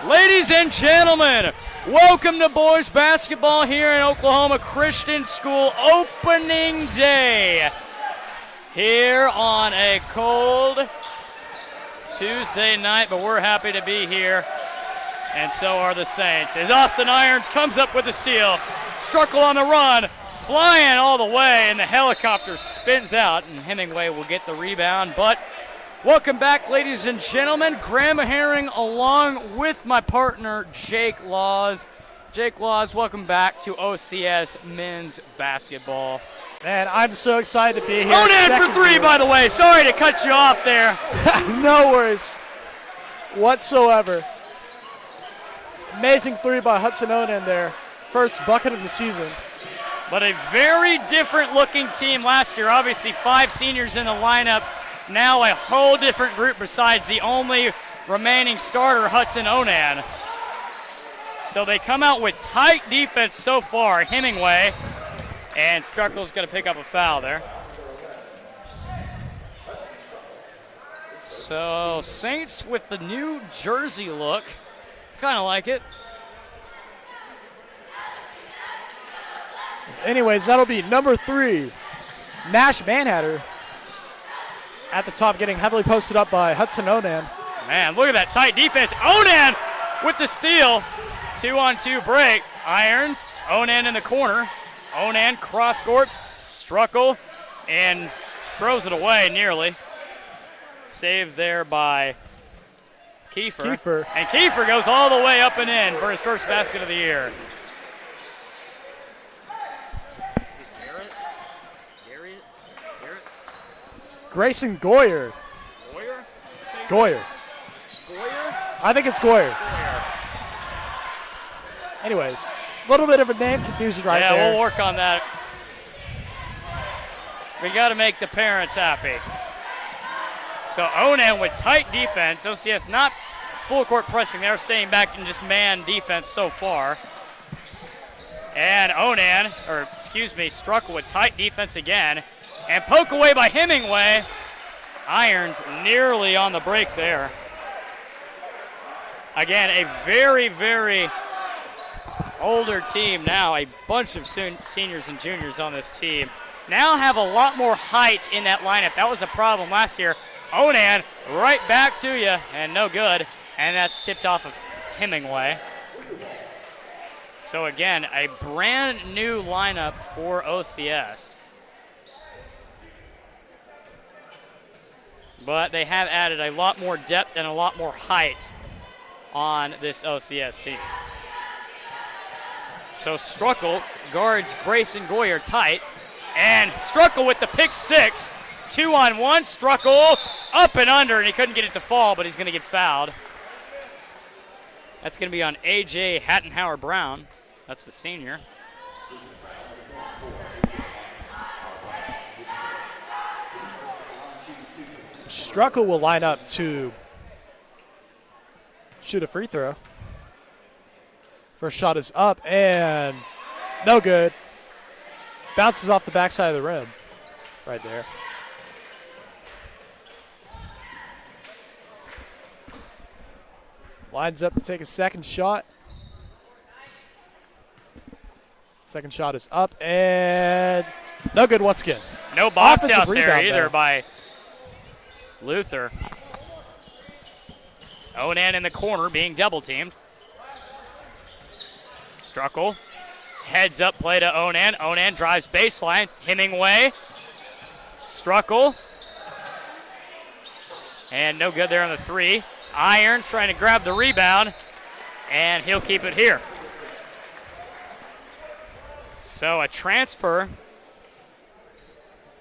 Ladies and gentlemen, welcome to boys basketball here in Oklahoma Christian School opening day. Here on a cold Tuesday night, but we're happy to be here, and so are the Saints. As Austin Irons comes up with the steal, Struckle on the run, flying all the way, and the helicopter spins out, and Hemingway will get the rebound, but welcome back, ladies and gentlemen. Graham Herring along with my partner, Jake Laws. Jake Laws, welcome back to OCS men's basketball. Man, I'm so excited to be here. Onan for three, by the way. Sorry to cut you off there. No worries whatsoever. Amazing three by Hudson Onan there. First bucket of the season. But a very different looking team last year. Obviously 5 seniors in the lineup. Now a whole different group besides the only remaining starter, Hudson Onan. So they come out with tight defense so far. Hemingway, and Struckle's going to pick up a foul there. So Saints with the new jersey look. Kind of like it. Anyways, that'll be number 3, Nash Manhatter. At the top, getting heavily posted up by Hudson Onan. Man, look at that tight defense. Onan with the steal. 2-on-2 break. Irons, Onan in the corner. Onan cross court, Struckle, and throws it away nearly. Saved there by Kiefer. And Kiefer goes all the way up and in for his first basket of the year. Grayson Goyer. Goyer. I think it's Goyer. Anyways, a little bit of a name confusion right there. Yeah, we'll work on that. We got to make the parents happy. So Onan with tight defense. OCS not full court pressing. They're staying back in just man defense so far. And Struckle with tight defense again. And poke away by Hemingway. Irons nearly on the break there. Again, a very, very older team now. A bunch of seniors and juniors on this team. Now have a lot more height in that lineup. That was a problem last year. Onan right back to you, and no good. And that's tipped off of Hemingway. So again, a brand new lineup for OCS. But they have added a lot more depth and a lot more height on this OCS team. So Struckle guards Grayson Goyer tight. And Struckle with the pick 6. 2-on-1. Struckle up and under, and he couldn't get it to fall, but he's going to get fouled. That's going to be on A.J. Hattenhauer Brown. That's the senior. Struckle will line up to shoot a free throw. First shot is up and no good. Bounces off the backside of the rim right there. Lines up to take a second shot. Second shot is up and no good once again. No box out there either by Luther. Onan in the corner being double teamed. Struckle heads up play to Onan. Onan drives baseline. Hemingway. Struckle. And no good there on the 3. Irons trying to grab the rebound, and he'll keep it here. So a transfer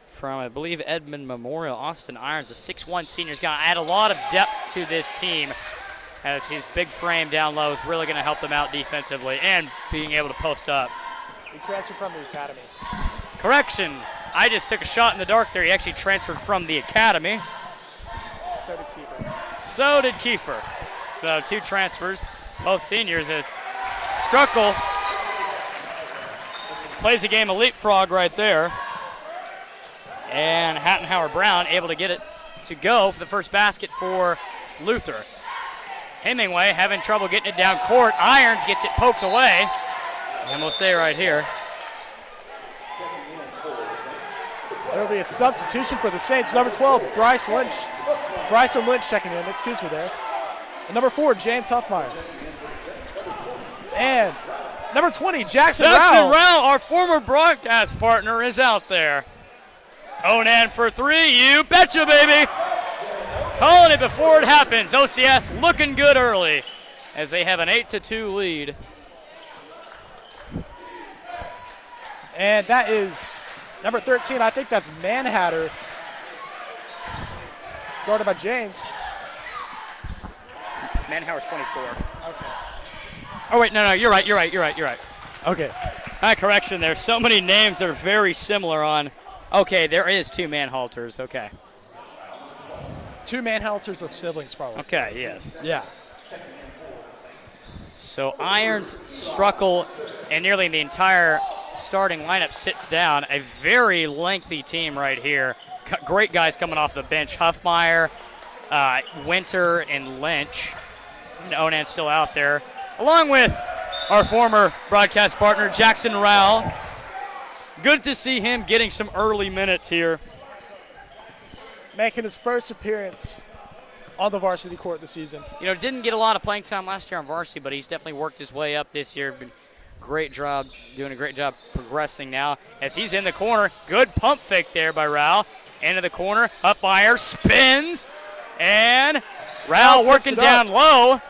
from, I believe, Edmond Memorial. Austin Irons, a 6'1 senior, is going to add a lot of depth to this team, as his big frame down low is really going to help them out defensively and being able to post up. He transferred from the academy. Correction. I just took a shot in the dark there. He actually transferred from the academy. So did Kiefer. So did Kiefer. So 2 transfers, both seniors, as Struckle plays a game of leapfrog right there. And Hattenhauer Brown able to get it to go for the first basket for Luther. Hemingway having trouble getting it down court. Irons gets it poked away. And we'll stay right here. There will be a substitution for the Saints. Number 12, Bryson Lynch checking in. Excuse me there. And number 4, James Huffmeyer. And number 20, Jackson Rao, our former broadcast partner, is out there. Onan for 3. You betcha, baby. Calling it before it happens. OCS looking good early as they have an 8-2 lead. And that is number 13. I think that's Manhatter, guarded by James. Manhatter's 24. Okay. Oh, wait, no, you're right. Okay. My correction there. So many names that are very similar on. Okay, there is 2 Manhalters. Okay. 2 Manhalters of siblings, probably. Okay, yes. Yeah. So Irons, Struckle, and nearly the entire starting lineup sits down. A very lengthy team right here. Great guys coming off the bench. Huffmeyer, Winter, and Lynch. And Onan's still out there, along with our former broadcast partner, Jackson Rao. Good to see him getting some early minutes here. Making his first appearance on the varsity court this season. You know, didn't get a lot of playing time last year on varsity, but he's definitely worked his way up this year. Been doing a great job progressing now as he's in the corner. Good pump fake there by Rao. Into the corner, Huffmeyer spins, and Rao working down low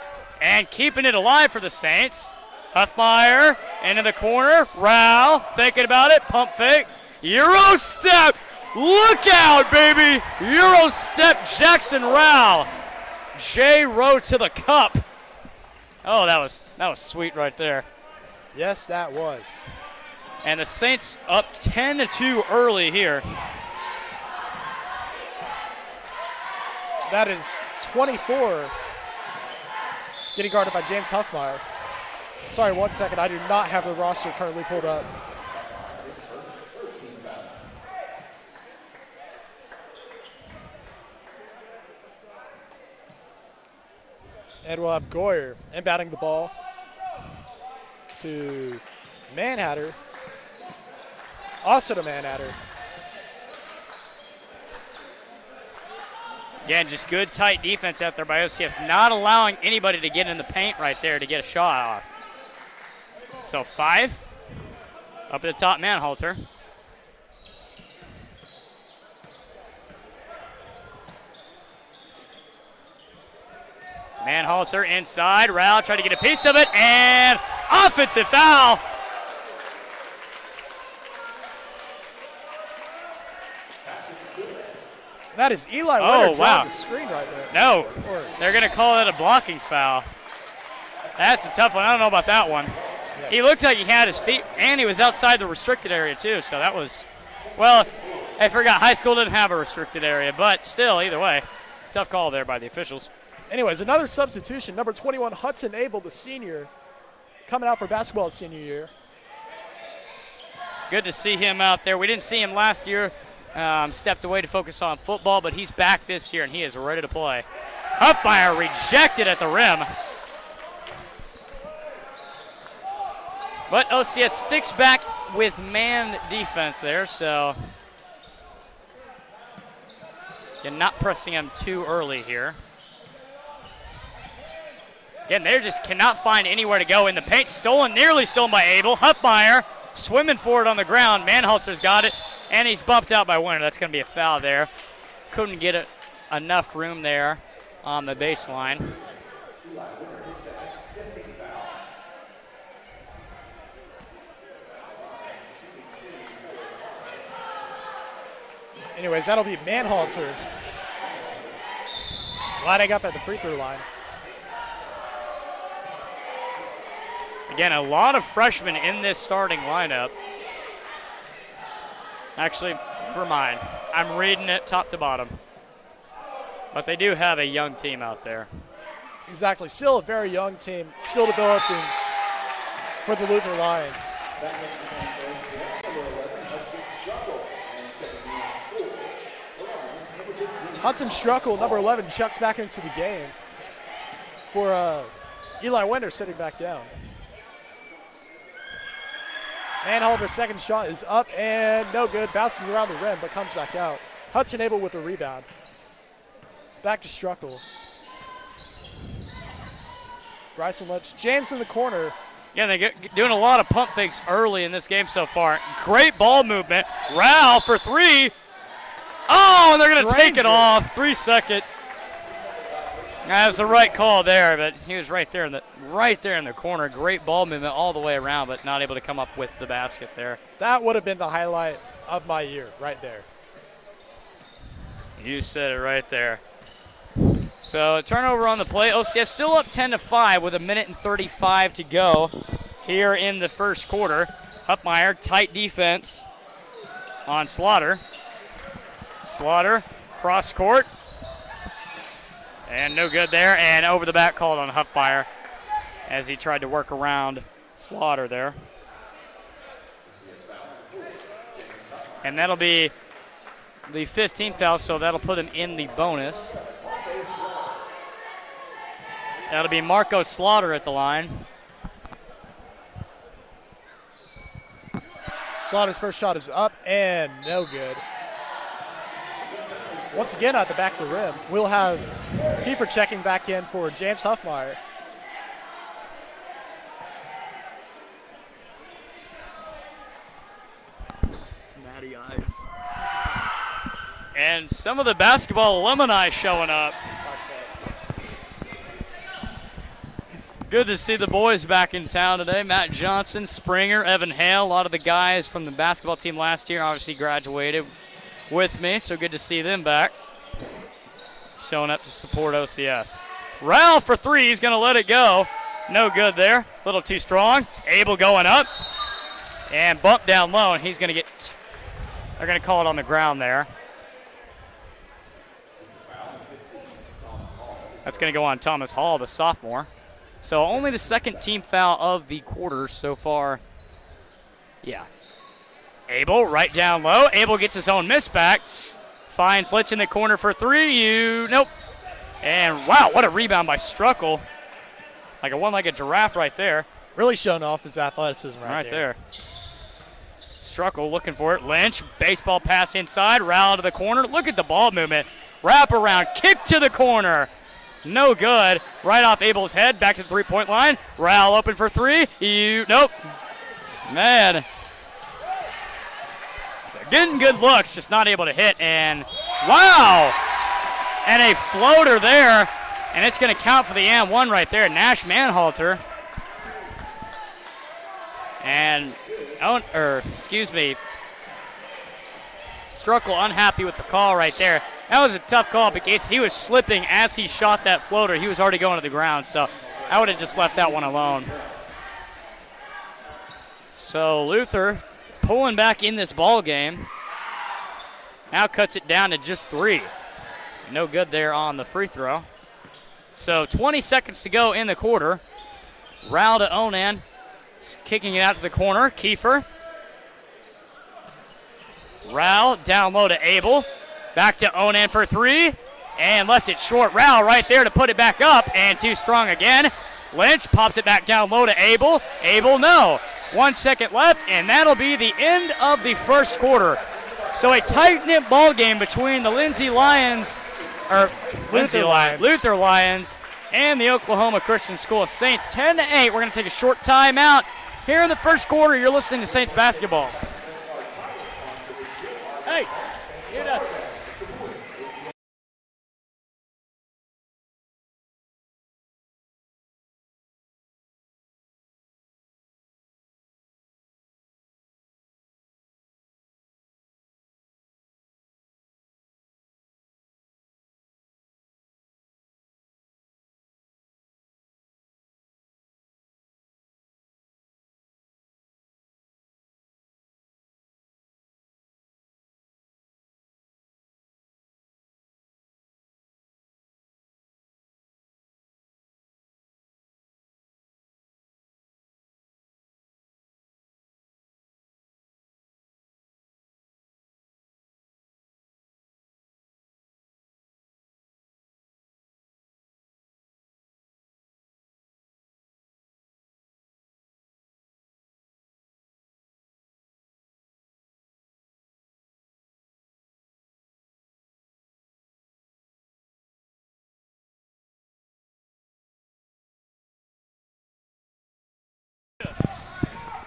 and keeping it alive for the Saints. Huffmeyer into the corner, Rao thinking about it, pump fake, Euro step. Look out, baby! Euro step Jackson Rao. J-Row to the cup. Oh, that was sweet right there. Yes, that was. And the Saints up 10-2 early here. That is 24. Getting guarded by James Huffmeyer. Sorry, 1 second. I do not have the roster currently pulled up. And we'll have Goyer inbounding the ball to Manhatter. Also to Manhatter. Again, just good, tight defense out there by OCS, not allowing anybody to get in the paint right there to get a shot off. So 5 up at the top, Manhalter. Manhalter inside. Rao tried to get a piece of it, and offensive foul. That is Eli Winter drawing wow. the screen right there. No, they're going to call that a blocking foul. That's a tough one. I don't know about that one. Yes. He looked like he had his feet, and he was outside the restricted area too, so that was, well, I forgot high school didn't have a restricted area, but still, either way, tough call there by the officials. Anyways, another substitution. Number 21, Hudson Abel, the senior, coming out for basketball his senior year. Good to see him out there. We didn't see him last year. Stepped away to focus on football, but he's back this year, and he is ready to play. Huffmeyer rejected at the rim. But OCS sticks back with man defense there, so you're not pressing him too early here. Again, they just cannot find anywhere to go in the paint. Nearly stolen by Abel. Huffmeyer swimming for it on the ground. Manhalter's got it, and he's bumped out by Winter. That's going to be a foul there. Couldn't get enough room there on the baseline. Anyways, that'll be Manhalter lining up at the free throw line. Again, a lot of freshmen in this starting lineup. Actually, never mind. I'm reading it top to bottom. But they do have a young team out there. Exactly. Still a very young team, still developing for the Luther Lions. Hudson Struckle, number 11, checks back into the game for Eli Winter sitting back down. Manholder's second shot is up and no good. Bounces around the rim but comes back out. Hudson Abel with a rebound. Back to Struckle. Bryson Lynch. James in the corner. Yeah, they're doing a lot of pump fakes early in this game so far. Great ball movement. Rao for three. Oh, and they're going to take it off. 3 second. That was the right call there, but he was right there in the corner. Great ball movement all the way around, but not able to come up with the basket there. That would have been the highlight of my year, right there. You said it right there. So turnover on the play. OCS still up 10-5 with 1:35 to go here in the first quarter. Huffmeyer, tight defense on Slaughter. Slaughter, cross court. And no good there. And over the back called on Huffmeyer as he tried to work around Slaughter there. And that'll be the 15th foul, so that'll put him in the bonus. That'll be Marco Slaughter at the line. Slaughter's first shot is up and no good. Once again at the back of the rim, we'll have Kiefer checking back in for James Huffmeyer. Matty eyes. And some of the basketball alumni showing up. Good to see the boys back in town today. Matt Johnson, Springer, Evan Hale, a lot of the guys from the basketball team last year obviously graduated with me, so good to see them back. Showing up to support OCS. Ralph for three, he's going to let it go. No good there, a little too strong. Abel going up and bump down low, and he's going to get, they're going to call it on the ground there. That's going to go on Thomas Hall, the sophomore. So only the second team foul of the quarter so far. Yeah. Abel right down low. Abel gets his own miss back. Finds Litch in the corner for three. Nope. And wow, what a rebound by Struckle. Like a one-legged giraffe right there. Really showing off his athleticism right there. Struckle looking for it. Lynch, baseball pass inside. Rowell to the corner. Look at the ball movement. Wrap around, kick to the corner. No good. Right off Abel's head. Back to the three-point line. Rowell open for three. Nope. Man. Getting good looks, just not able to hit. And wow. And a floater there. And it's going to count for the and one right there. Nash Manhalter. And, Struckle unhappy with the call right there. That was a tough call because he was slipping as he shot that floater. He was already going to the ground, so I would have just left that one alone. So Luther pulling back in this ball game. Now cuts it down to just three. No good there on the free throw. So 20 seconds to go in the quarter. Rao to Onan. Kicking it out to the corner. Kiefer. Rao down low to Abel. Back to Onan for three. And left it short. Rao right there to put it back up. And too strong again. Lynch pops it back down low to Abel. Abel, no. 1 second left, and that'll be the end of the first quarter. So a tight-knit ball game between the Luther Lions and the Oklahoma Christian School of Saints. 10-8. We're going to take a short timeout. Here in the first quarter, you're listening to Saints basketball. Hey, you Dustin.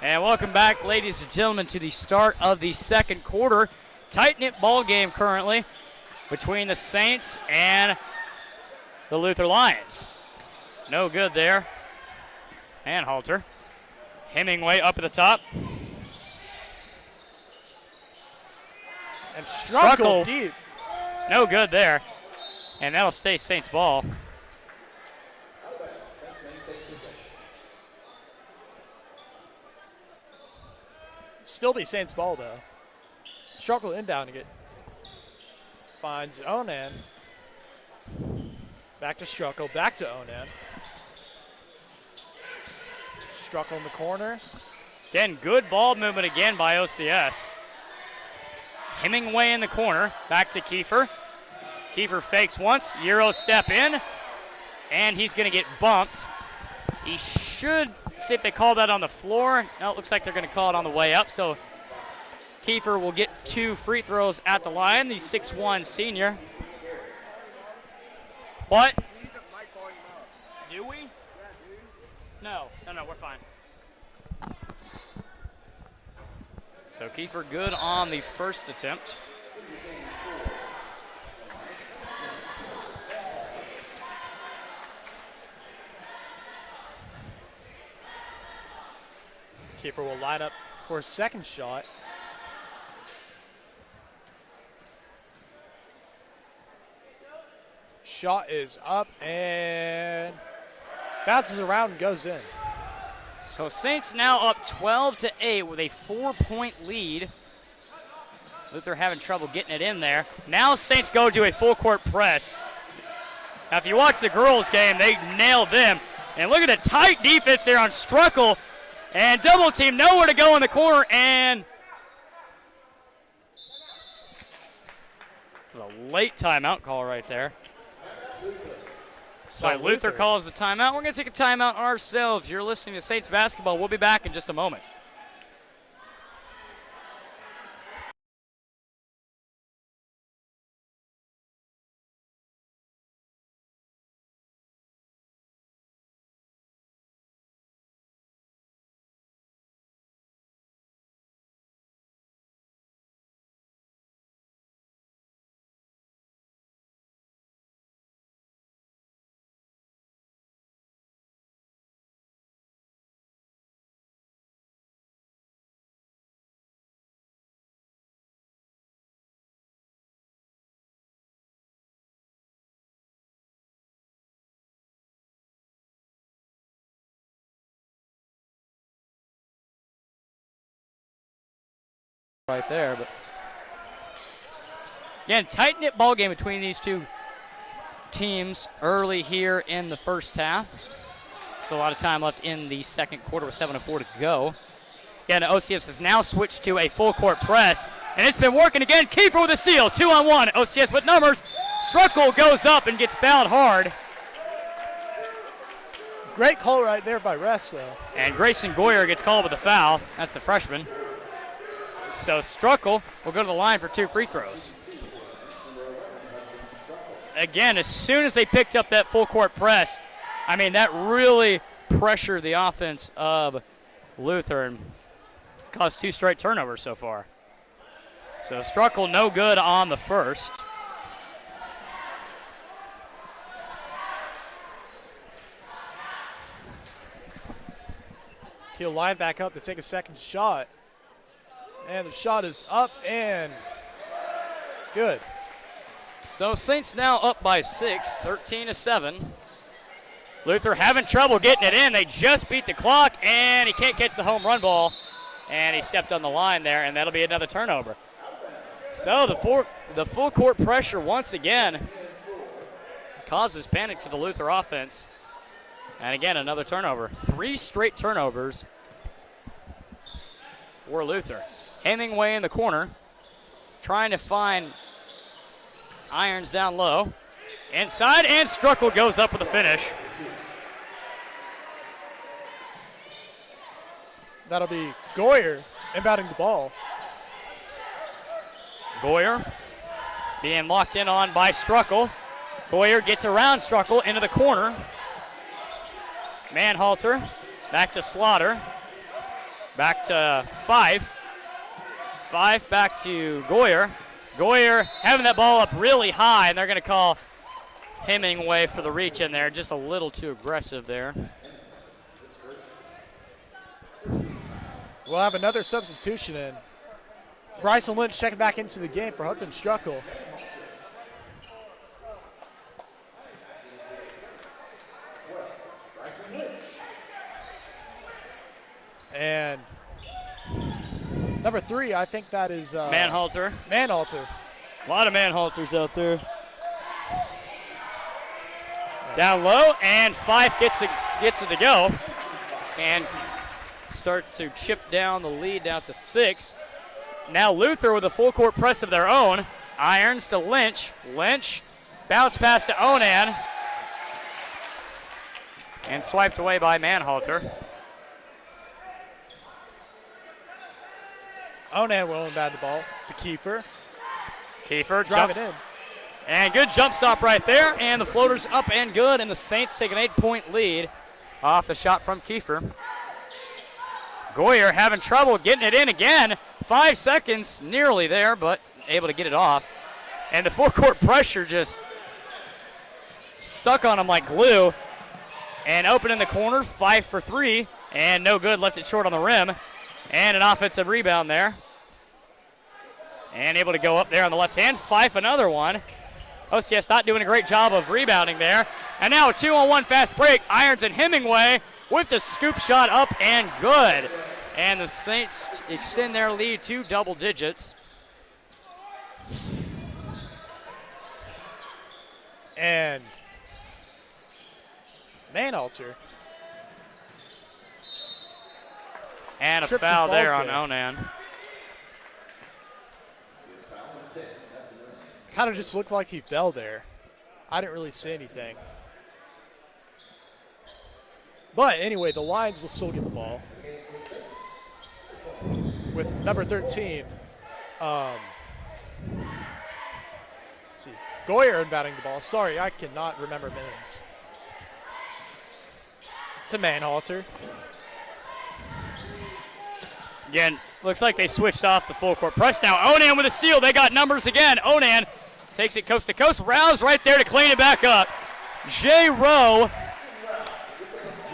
And welcome back, ladies and gentlemen, to the start of the second quarter. Tight-knit ball game currently between the Saints and the Luther Lions. No good there. Anhalter. Hemingway up at the top. And Struckle deep. No good there. And that'll stay Saints ball. Still be Saints ball, though. Struckle inbounding it. Finds Onan. Back to Struckle. Back to Onan. Struckle in the corner. Again, good ball movement again by OCS. Hemingway in the corner. Back to Kiefer. Kiefer fakes once. Euro step in. And he's going to get bumped. He should see if they call that on the floor. No, it looks like they're going to call it on the way up. So Kiefer will get 2 free throws at the line, the 6'1 senior. What? Do we? No, we're fine. So Kiefer good on the first attempt. Kiefer will line up for a second shot. Shot is up and bounces around and goes in. So Saints now up 12-8 with a 4-point lead. Luther having trouble getting it in there. Now Saints go to a full court press. Now if you watch the girls game, they nailed them. And look at the tight defense there on Struckle. And double team, nowhere to go in the corner, and it's a late timeout call right there. So Luther calls the timeout. We're going to take a timeout ourselves. You're listening to Saints basketball. We'll be back in just a moment. Right there, but again, tight-knit ball game between these two teams early here in the first half. Still a lot of time left in the second quarter with 7:04 to go. Again, OCS has now switched to a full court press, and it's been working again. Kiefer with a steal, 2-on-1. OCS with numbers. Struckle goes up and gets fouled hard. Great call right there by Rest, though. And Grayson Goyer gets called with a foul. That's the freshman. So Struckle will go to the line for 2 free throws. Again, as soon as they picked up that full court press, I mean, that really pressured the offense of Luther, and it's caused 2 straight turnovers so far. So Struckle no good on the first. He'll line back up to take a second shot. And the shot is up and good. So Saints now up by 6, 13-7. Luther having trouble getting it in. They just beat the clock, and he can't catch the home run ball. And he stepped on the line there, and that'll be another turnover. So the full court pressure once again causes panic to the Luther offense. And again, another turnover. 3 straight turnovers for Luther. Hemingway in the corner, trying to find Irons down low. Inside, and Struckle goes up with a finish. That'll be Goyer inbounding the ball. Goyer being locked in on by Struckle. Goyer gets around Struckle into the corner. Manhalter back to Slaughter. Back to Fife. Fife back to Goyer. Goyer having that ball up really high, and they're going to call Hemingway for the reach in there. Just a little too aggressive there. We'll have another substitution in. Bryson Lynch checking back into the game for Hudson Struckle. And number 3, I think that is Manhalter. Manhalter. A lot of Manhalters out there. Down low, and Fife gets it to go. And starts to chip down the lead down to 6. Now Luther with a full court press of their own. Irons to Lynch. Lynch bounce pass to Onan. And swiped away by Manhalter. Onan will inbound the ball to Kiefer. Kiefer Drive jumps it in. And good jump stop right there. And the floater's up and good. And the Saints take an 8-point lead off the shot from Kiefer. Goyer having trouble getting it in again. 5 seconds, nearly there, but able to get it off. And the full court pressure just stuck on him like glue. And open in the corner, 5 for 3. And no good, left it short on the rim. And an offensive rebound there. And able to go up there on the left hand. Fife another one. OCS not doing a great job of rebounding there. And now a 2-on-1 fast break. Irons and Hemingway with the scoop shot up and good. And the Saints extend their lead to double digits. And Manhalter. And a Trips foul and falls there on here. Onan. Kind of just looked like he fell there. I didn't really see anything. But anyway, the Lions will still get the ball. With number 13. Let's see. Goyer inbounding the ball. Sorry, I cannot remember names. To Manhalter. Again, looks like they switched off the full court press now. Onan with a steal. They got numbers again. Onan takes it coast to coast. Rouse right there to clean it back up. Jay Rowe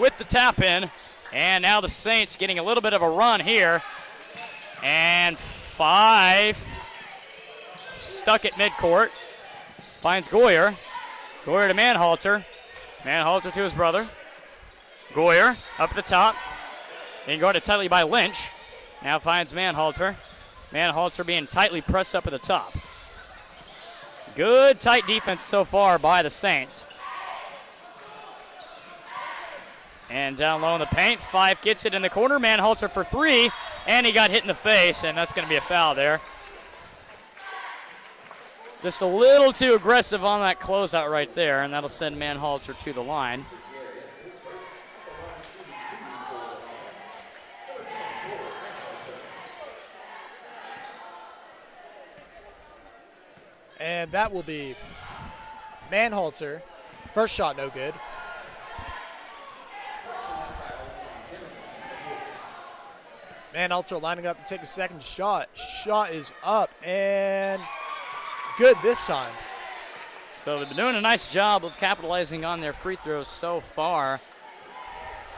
with the tap in. And now the Saints getting a little bit of a run here. And Fife stuck at midcourt. Finds Goyer. Goyer to Manhalter. Manhalter to his brother. Goyer up at the top. Being guarded tightly by Lynch. Now finds Manhalter. Manhalter being tightly pressed up at the top. Good tight defense so far by the Saints. And down low in the paint, Fife gets it in the corner. Manhalter for 3, and he got hit in the face, and that's going to be a foul there. Just a little too aggressive on that closeout right there, and that'll send Manhalter to the line. And that will be Manhalter. First shot, no good. Manhalter lining up to take a second shot. Shot is up and good this time. So they've been doing a nice job of capitalizing on their free throws so far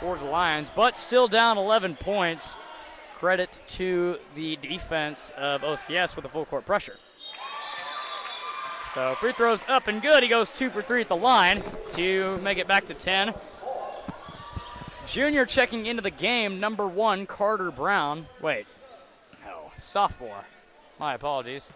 for the Lions, but still down 11 points. Credit to the defense of OCS with the full court pressure. So free throws up and good. He goes 2 for 3 at the line to make it back to 10. Junior checking into the game, number 1, Carter Brown. Wait, no, sophomore. My apologies.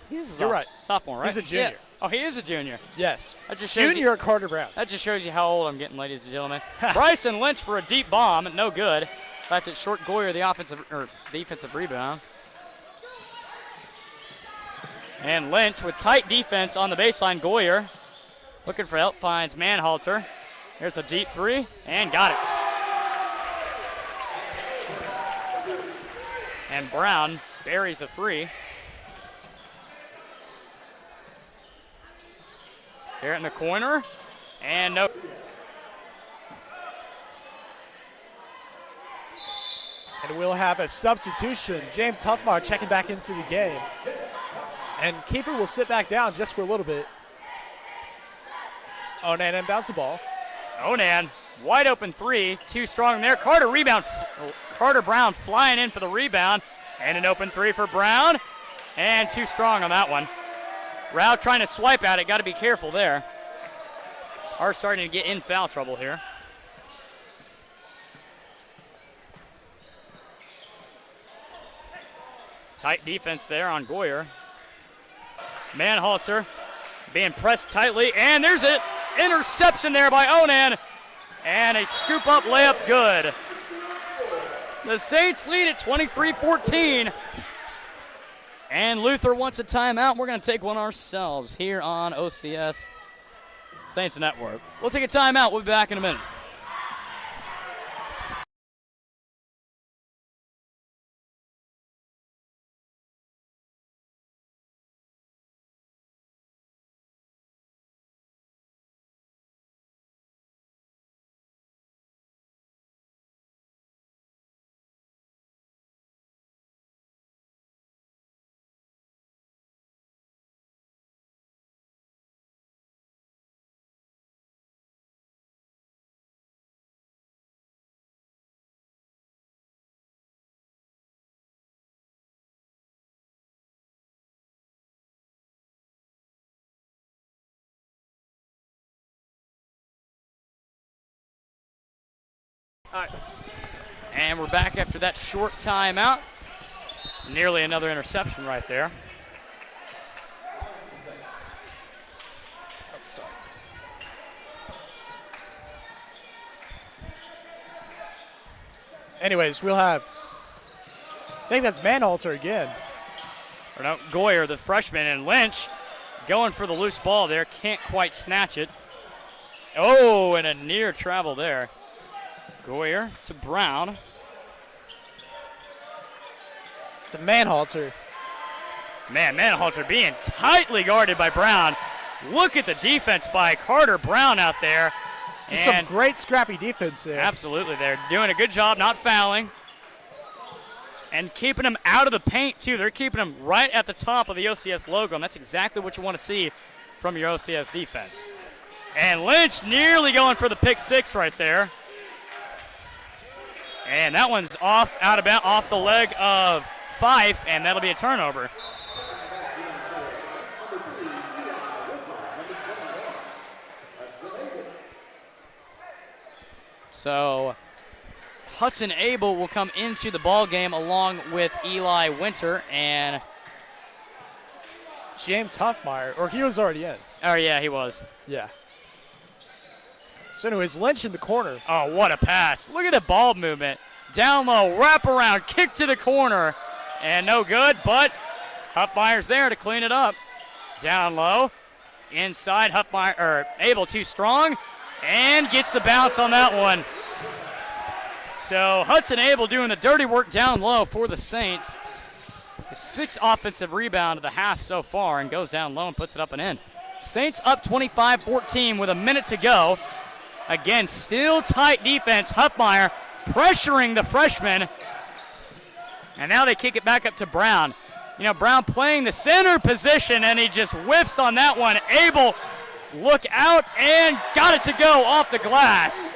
You're right. Sophomore, right? He's a junior. Yeah. Oh, he is a junior. Yes. That just shows Junior Carter Brown. That just shows you how old I'm getting, ladies and gentlemen. Bryson Lynch for a deep bomb, no good. Back to short Goyer, the defensive rebound. And Lynch with tight defense on the baseline. Goyer looking for help, finds Manhalter. Here's a deep 3, and got it. And Brown buries a 3. Here in the corner, and no. And we'll have a substitution. James Huffmeyer checking back into the game. And Kiefer will sit back down just for a little bit. Onan inbounds the ball. Onan, wide open three, too strong there. Carter Brown flying in for the rebound. And an open three for Brown. And too strong on that one. Rao trying to swipe at it. Got to be careful there. Are starting to get in foul trouble here. Tight defense there on Goyer. Manhalter being pressed tightly, and there's an interception there by Onan, and a scoop up layup good. The Saints lead at 23-14, and Luther wants a timeout. We're going to take one ourselves here on OCS Saints Network. We'll take a timeout. We'll be back in a minute. All right. And we're back after that short timeout. Nearly another interception right there. Oh, sorry. Anyways, we'll have, I think that's Manhalter again. Or no, Goyer, the freshman, and Lynch going for the loose ball there. Can't quite snatch it. Oh, and a near travel there. Goyer to Brown. To Manhalter. Man, Manhalter being tightly guarded by Brown. Look at the defense by Carter Brown out there. Just some great scrappy defense there. Absolutely, they're doing a good job not fouling. And keeping them out of the paint, too. They're keeping them right at the top of the OCS logo, and that's exactly what you want to see from your OCS defense. And Lynch nearly going for the pick six right there. And that one's off the leg of Fife, and that'll be a turnover. So Hudson Abel will come into the ball game along with Eli Winter and James Huffmeyer, or he was already in. Oh yeah, he was. Yeah. So anyways, Lynch in the corner. Oh, what a pass. Look at the ball movement. Down low, wrap around, kick to the corner. And no good, but Huffmeyer's there to clean it up. Down low, inside, Abel too strong, and gets the bounce on that one. So Hudson Abel doing the dirty work down low for the Saints. His sixth offensive rebound of the half so far, and goes down low and puts it up and in. Saints up 25-14 with a minute to go. Again, still tight defense. Huffmeyer pressuring the freshman. And now they kick it back up to Brown. You know, Brown playing the center position, and he just whiffs on that one. Abel, look out, and got it to go off the glass.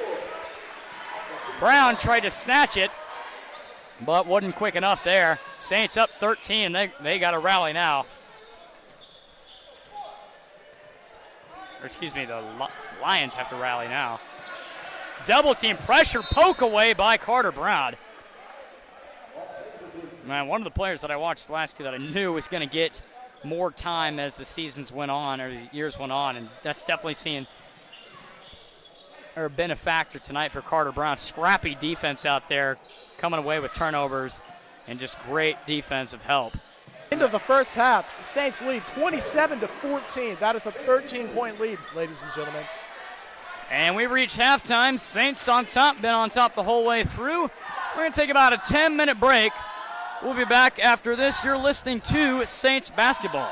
Brown tried to snatch it, but wasn't quick enough there. Saints up 13, and they got to rally now. Or excuse me, the Lions have to rally now. Double team pressure, poke away by Carter Brown. Man, one of the players that I watched last year that I knew was going to get more time as the seasons went on, or the years went on, and that's definitely been a factor tonight for Carter Brown. Scrappy defense out there, coming away with turnovers, and just great defensive help. End of the first half, the Saints lead 27-14. That is a 13-point lead, ladies and gentlemen. And we reach halftime. Saints on top, been on top the whole way through. We're going to take about a 10-minute break. We'll be back after this. You're listening to Saints basketball.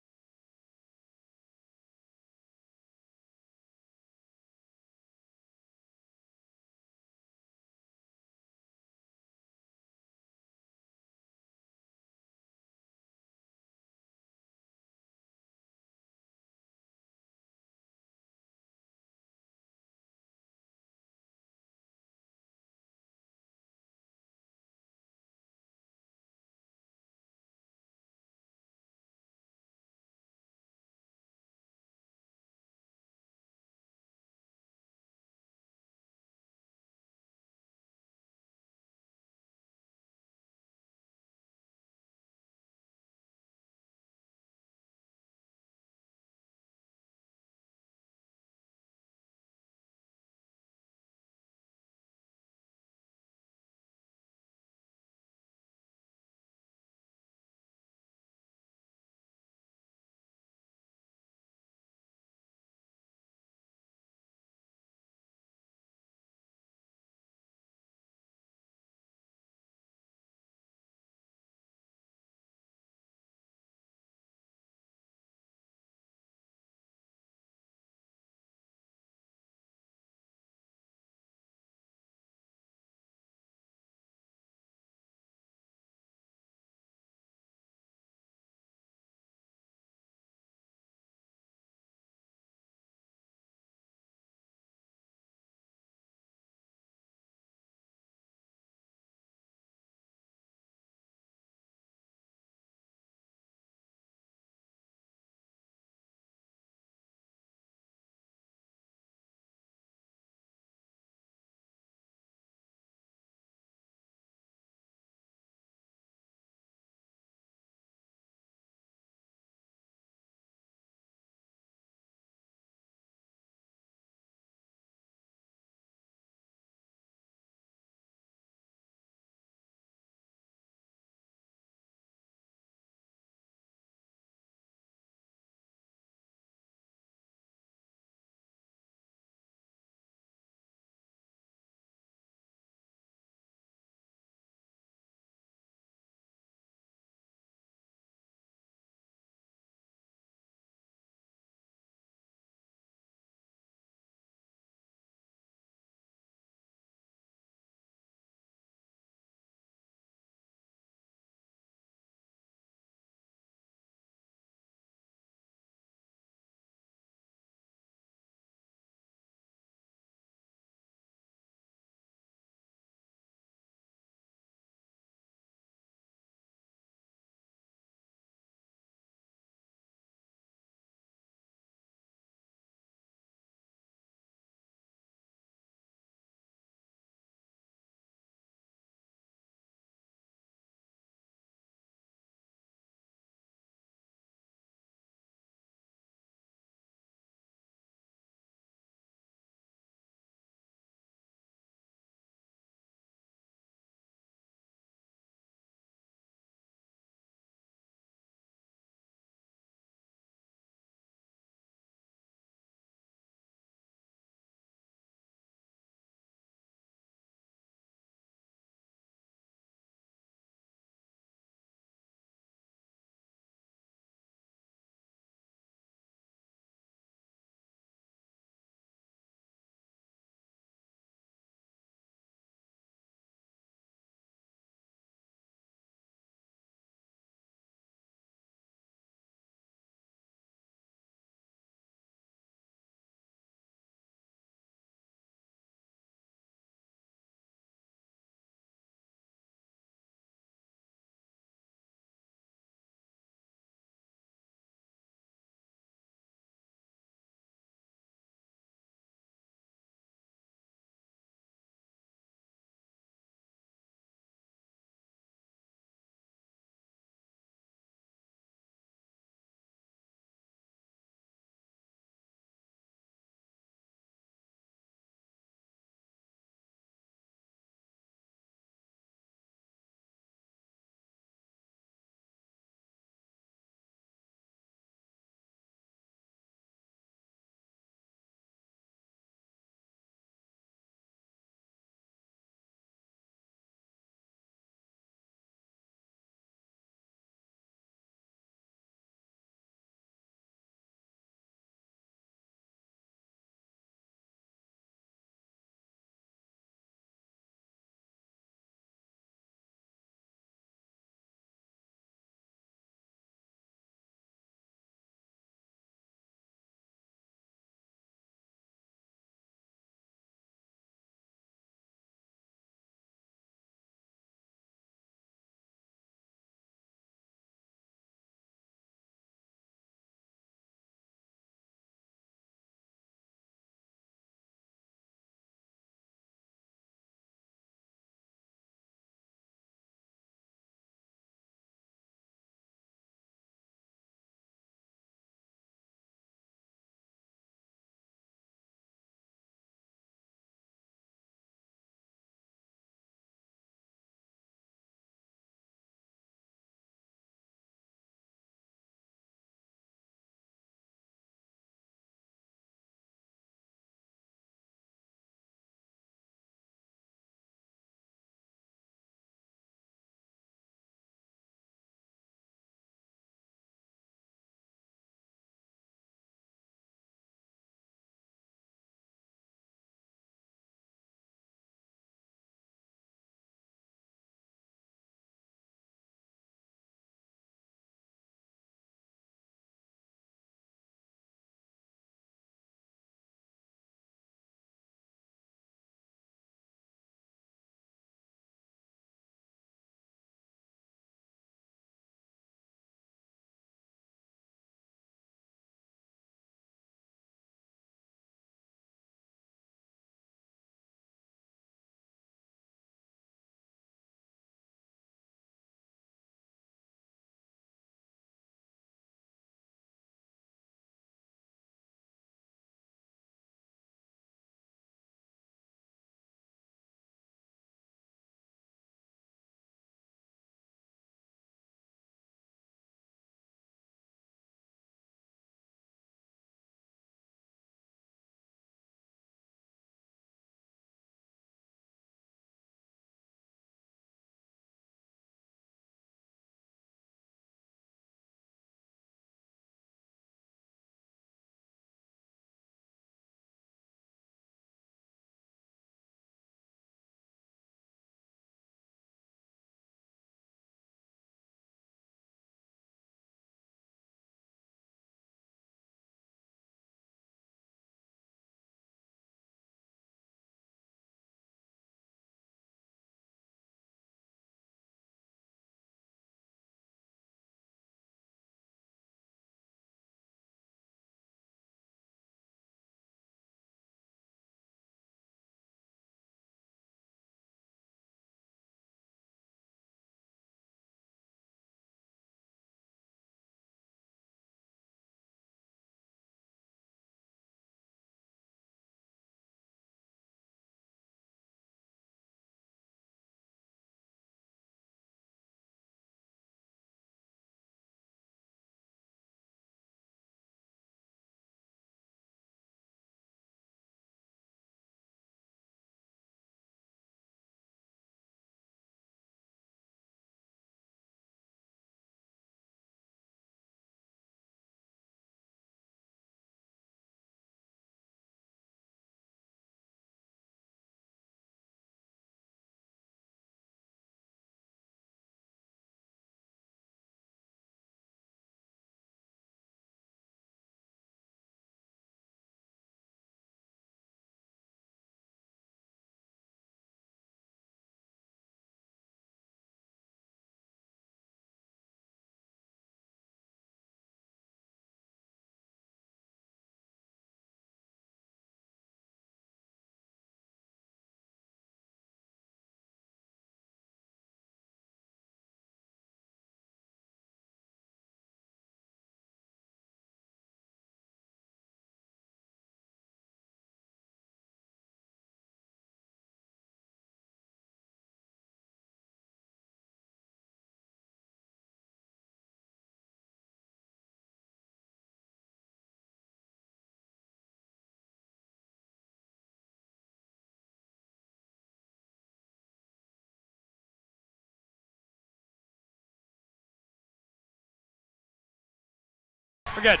We're good.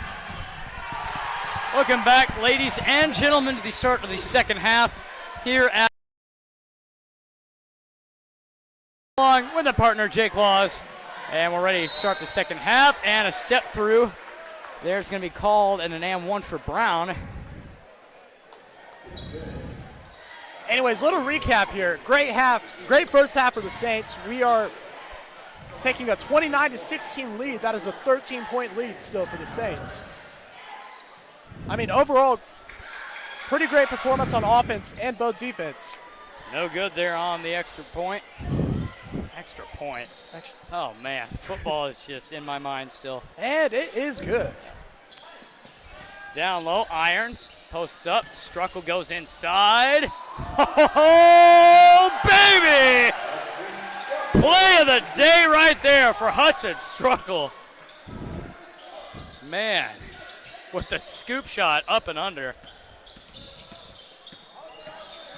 Welcome back, ladies and gentlemen, to the start of the second half here at along with the partner Jake Laws. And we're ready to start the second half, and a step through. There's going to be called and an and one for Brown. Anyways, little recap here. Great first half for the Saints. We are taking a 29-16 lead. That is a 13-point lead still for the Saints. I mean, overall, pretty great performance on offense and both defense. No good there on the extra point. Extra point. Oh, man. Football is just in my mind still. And it is good. Down low, Irons. Posts up. Struckle goes inside. Oh, baby! Play of the day right there for Hudson Struckle. Man, with the scoop shot up and under.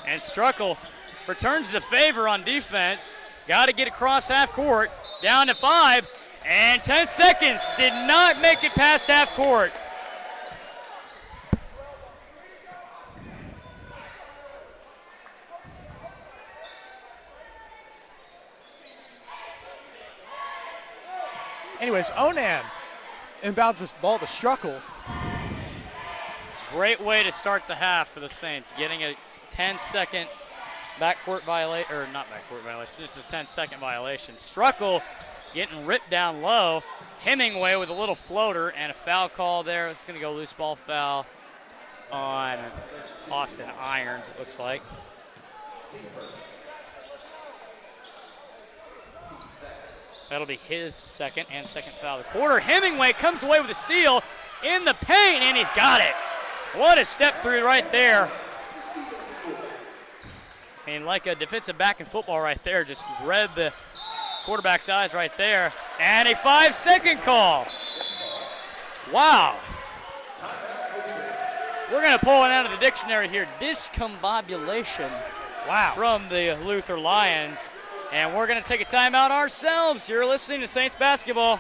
And Struckle returns the favor on defense. Got to get across half court. Down to 5. And 10 seconds. Did not make it past half court. Anyways, Onan inbounds this ball to Struckle. Great way to start the half for the Saints, getting a 10-second backcourt violation, or not backcourt violation, this is a 10-second violation. Struckle getting ripped down low. Hemingway with a little floater and a foul call there. It's going to go loose ball foul on Austin Irons, it looks like. That'll be his second foul of the quarter. Hemingway comes away with a steal in the paint, and he's got it. What a step through right there. I mean, like a defensive back in football right there, just read the quarterback's eyes right there. And a 5-second call. Wow. We're going to pull it out of the dictionary here. Discombobulation. Wow. From the Luther Lions. And we're going to take a timeout ourselves. You're listening to Saints basketball.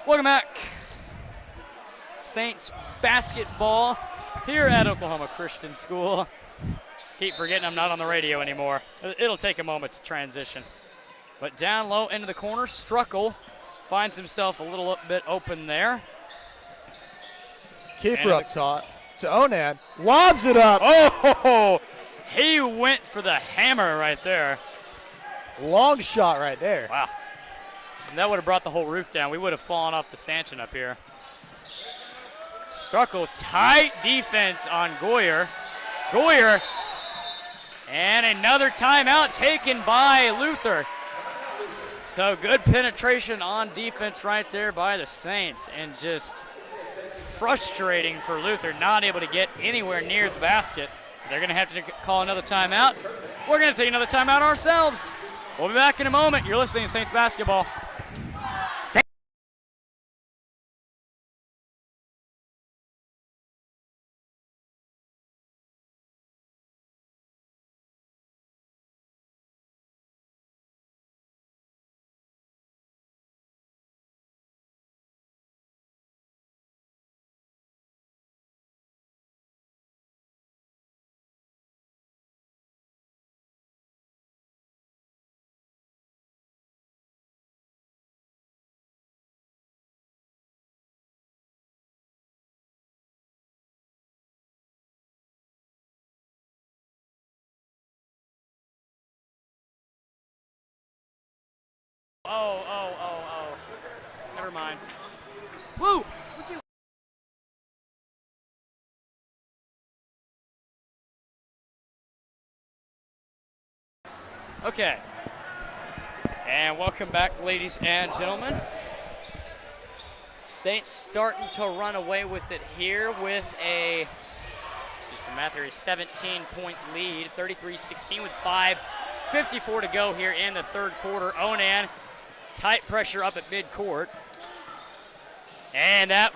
Welcome back. Saints basketball here at Oklahoma Christian School. Keep forgetting I'm not on the radio anymore. It'll take a moment to transition. But down low into the corner, Struckle finds himself a little bit open there. Keeper up top to Onan. Lobs it up. Oh, he went for the hammer right there. Long shot right there. Wow. And that would have brought the whole roof down. We would have fallen off the stanchion up here. Struckle, tight defense on Goyer. Goyer, and another timeout taken by Luther. So good penetration on defense right there by the Saints, and just frustrating for Luther, not able to get anywhere near the basket. They're going to have to call another timeout. We're going to take another timeout ourselves. We'll be back in a moment. You're listening to Saints basketball. Oh. Never mind. Woo! Okay. And welcome back, ladies and gentlemen. Saints starting to run away with it here with a 17-point lead, 33-16 with 5:54 to go here in the third quarter. Onan, tight pressure up at midcourt. And that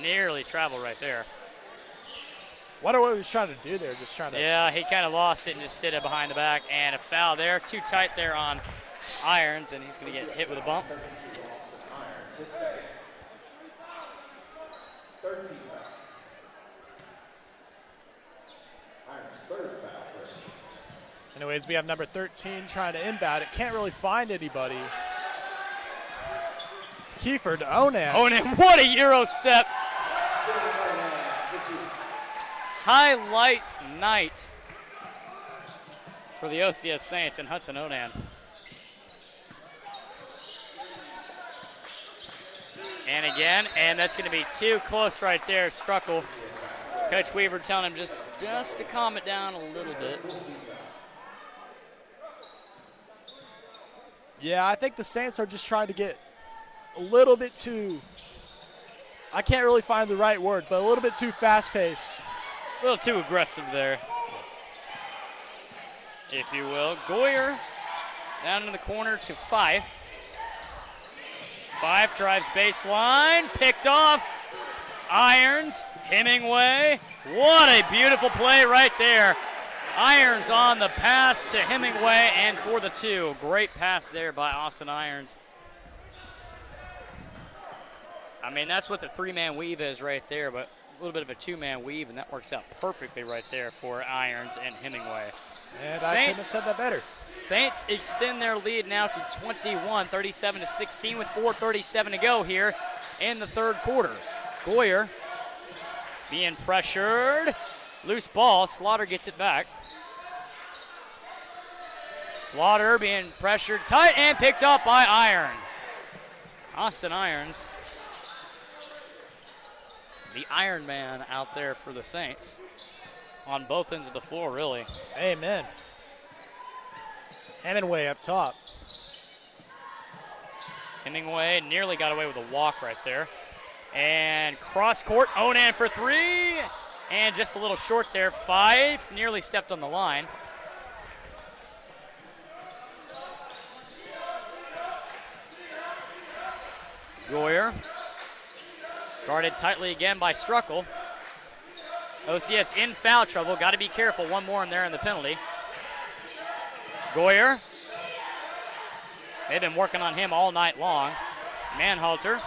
nearly traveled right there. Wonder what he was trying to do there, just trying to. Yeah, he kind of lost it and just did it behind the back. And a foul there, too tight there on Irons, and he's going to get hit with a bump. Anyways, we have number 13 trying to inbound it. Can't really find anybody. Kiefer to Onan. Onan, what a Euro step. Highlight night for the OCS Saints and Hudson Onan. And again, and that's going to be too close right there. Struckle. Coach Weaver telling him just to calm it down a little bit. Yeah, I think the Saints are just trying to get a little bit too, I can't really find the right word, but a little bit too fast-paced. A little too aggressive there, if you will. Goyer down in the corner to Fife. Fife drives baseline, picked off. Irons, Hemingway. What a beautiful play right there. Irons on the pass to Hemingway and for the two. Great pass there by Austin Irons. I mean, that's what the three-man weave is right there, but a little bit of a two-man weave, and that works out perfectly right there for Irons and Hemingway. And I couldn't have said that better. Saints extend their lead now to 21, 37-16 with 4:37 to go here in the third quarter. Goyer being pressured. Loose ball. Slaughter gets it back. Slaughter being pressured tight and picked up by Irons. Austin Irons, the Iron Man out there for the Saints on both ends of the floor, really. Amen. Hemingway up top. Hemingway nearly got away with a walk right there. And cross court, Onan for three. And just a little short there. Five nearly stepped on the line. Goyer guarded tightly again by Struckle. OCS in foul trouble. Got to be careful. One more in there in the penalty. Goyer. They've been working on him all night long. Manhalter.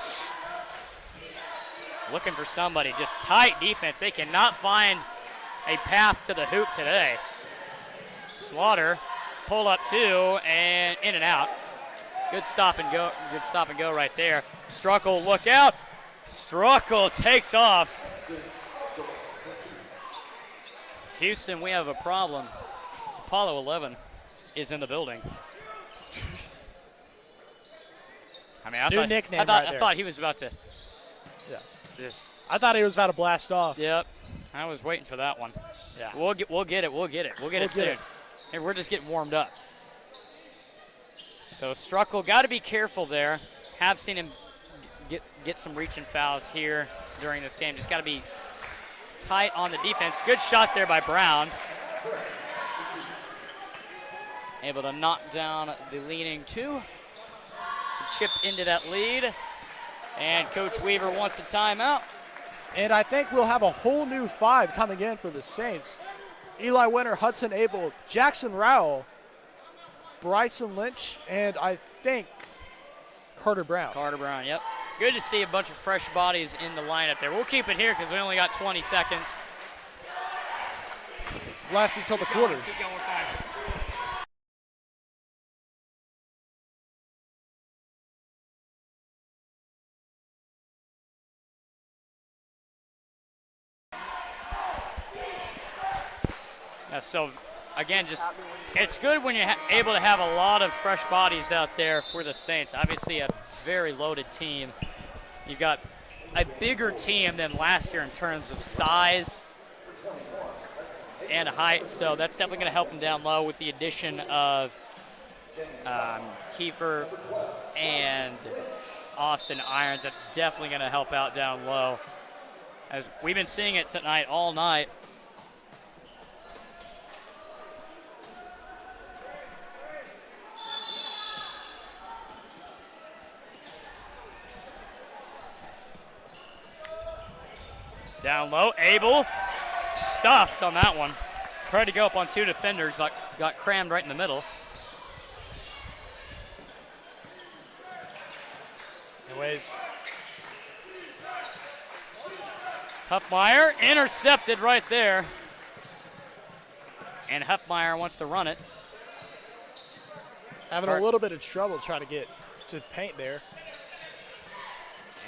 Looking for somebody. Just tight defense. They cannot find a path to the hoop today. Slaughter. Pull up two and in and out. Good stop and go. Good stop and go right there. Struckle, look out. Struckle takes off. Houston, we have a problem. Apollo 11 is in the building. I mean, I thought he was about to. Yeah. I thought he was about to blast off. Yep. I was waiting for that one. Yeah. We'll get it soon. Hey, we're just getting warmed up. So Struckle, got to be careful there. Have seen him get some reaching fouls here during this game. Just got to be tight on the defense. Good shot there by Brown. Able to knock down the leaning two to chip into that lead. And Coach Weaver wants a timeout. And I think we'll have a whole new five coming in for the Saints. Eli Winter, Hudson Abel, Jackson Rowell, Bryson Lynch, and I think Carter Brown. Carter Brown, yep. Good to see a bunch of fresh bodies in the lineup there. We'll keep it here because we only got 20 seconds. Left until the quarter. Keep going with five. Yeah, so again, just it's good when you're able to have a lot of fresh bodies out there for the Saints. Obviously, a very loaded team. You've got a bigger team than last year in terms of size and height, so that's definitely going to help them down low with the addition of Kiefer and Austin Irons. That's definitely going to help out down low. As we've been seeing it tonight all night. Down low, Abel stuffed on that one. Tried to go up on 2 defenders, but got crammed right in the middle. Anyways. Huffmeyer intercepted right there. And Huffmeyer wants to run it. Having a little bit of trouble trying to get to the paint there.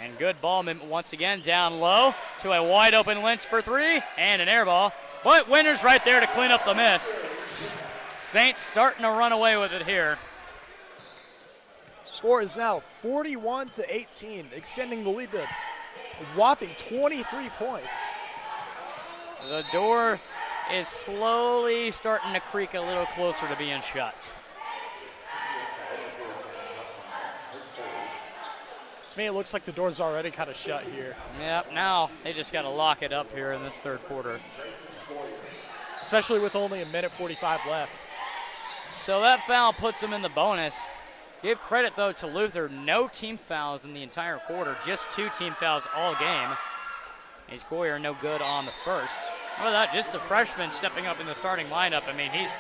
And good ball movement once again down low to a wide open Lynch for 3 and an air ball. But Winters right there to clean up the miss. Saints starting to run away with it here. Score is now 41-18, extending the lead to a whopping 23 points. The door is slowly starting to creak a little closer to being shut. To me, it looks like the door's already kind of shut here. Yep, now they just got to lock it up here in this third quarter. Especially with only 1:45 left. So that foul puts them in the bonus. Give credit, though, to Luther. No team fouls in the entire quarter, just 2 team fouls all game. He's Goyer no good on the first. Well, that just a freshman stepping up in the starting lineup. I mean, he's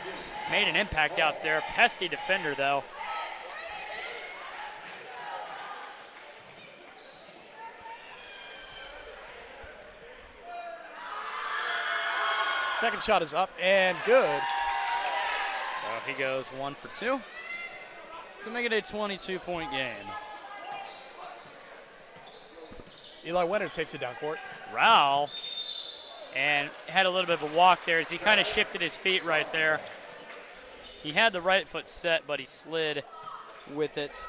made an impact out there. Pesky defender, though. Second shot is up and good. So he goes 1 for 2 to make it a 22-point game. Eli Winter takes it down court. Rowell and had a little bit of a walk there as he kind of shifted his feet right there. He had the right foot set, but he slid with it.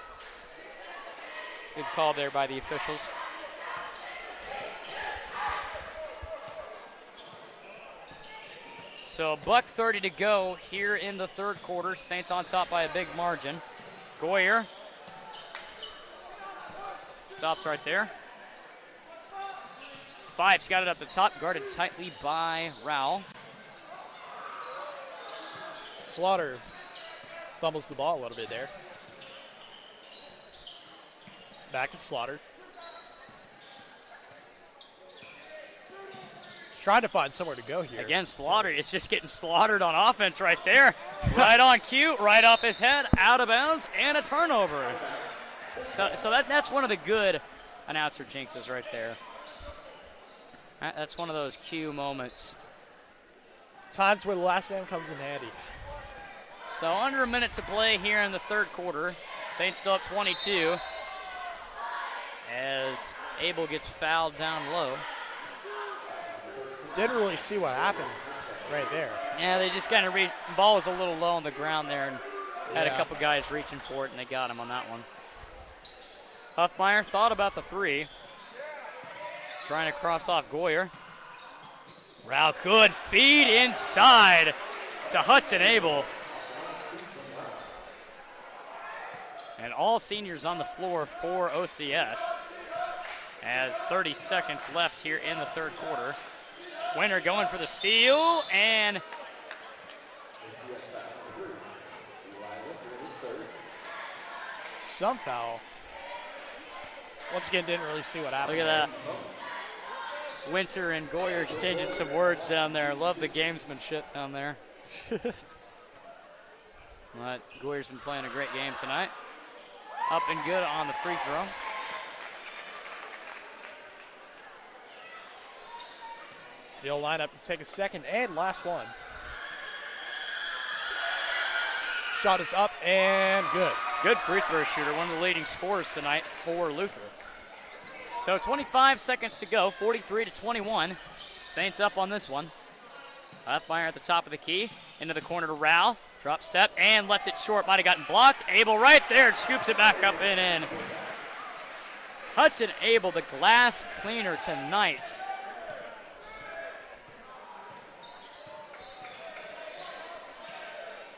Good call there by the officials. So $1:30 to go here in the third quarter. Saints on top by a big margin. Goyer stops right there. Fife's got it up the top, guarded tightly by Rowell. Slaughter fumbles the ball a little bit there. Back to Slaughter. Trying to find somewhere to go here. Again, Slaughter is just getting slaughtered on offense right there. Right on cue, right off his head, out of bounds, and a turnover. So that's one of the good announcer jinxes right there. That's one of those cue moments. Times where the last name comes in handy. So under a minute to play here in the third quarter. Saints still up 22 as Abel gets fouled down low. Didn't really see what happened right there. Yeah, they just kind of ball was a little low on the ground there and had a couple guys reaching for it, and they got him on that one. Huffmeyer thought about the 3. Trying to cross off Goyer. Rowell good feed inside to Hudson Abel. And all seniors on the floor for OCS as 30 seconds left here in the third quarter. Winter going for the steal, and some foul. Once again, didn't really see what happened. Look at that. Winter and Goyer exchanging some words down there. Love the gamesmanship down there. But Goyer's been playing a great game tonight. Up and good on the free throw. They'll line up to take a second and last one. Shot is up and good. Good free throw shooter, one of the leading scorers tonight for Luther. So 25 seconds to go, 43-21. Saints up on this one. Huffmeyer at the top of the key. Into the corner to Rao. Drop step and left it short. Might have gotten blocked. Abel right there. Scoops it back up and in. Hudson Abel, the glass cleaner tonight.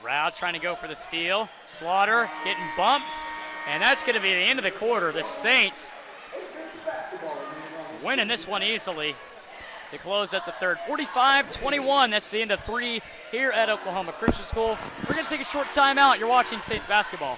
Rao trying to go for the steal. Slaughter getting bumped. And that's going to be the end of the quarter. The Saints winning this one easily to close at the third. 45-21. That's the end of 3 here at Oklahoma Christian School. We're going to take a short timeout. You're watching Saints basketball.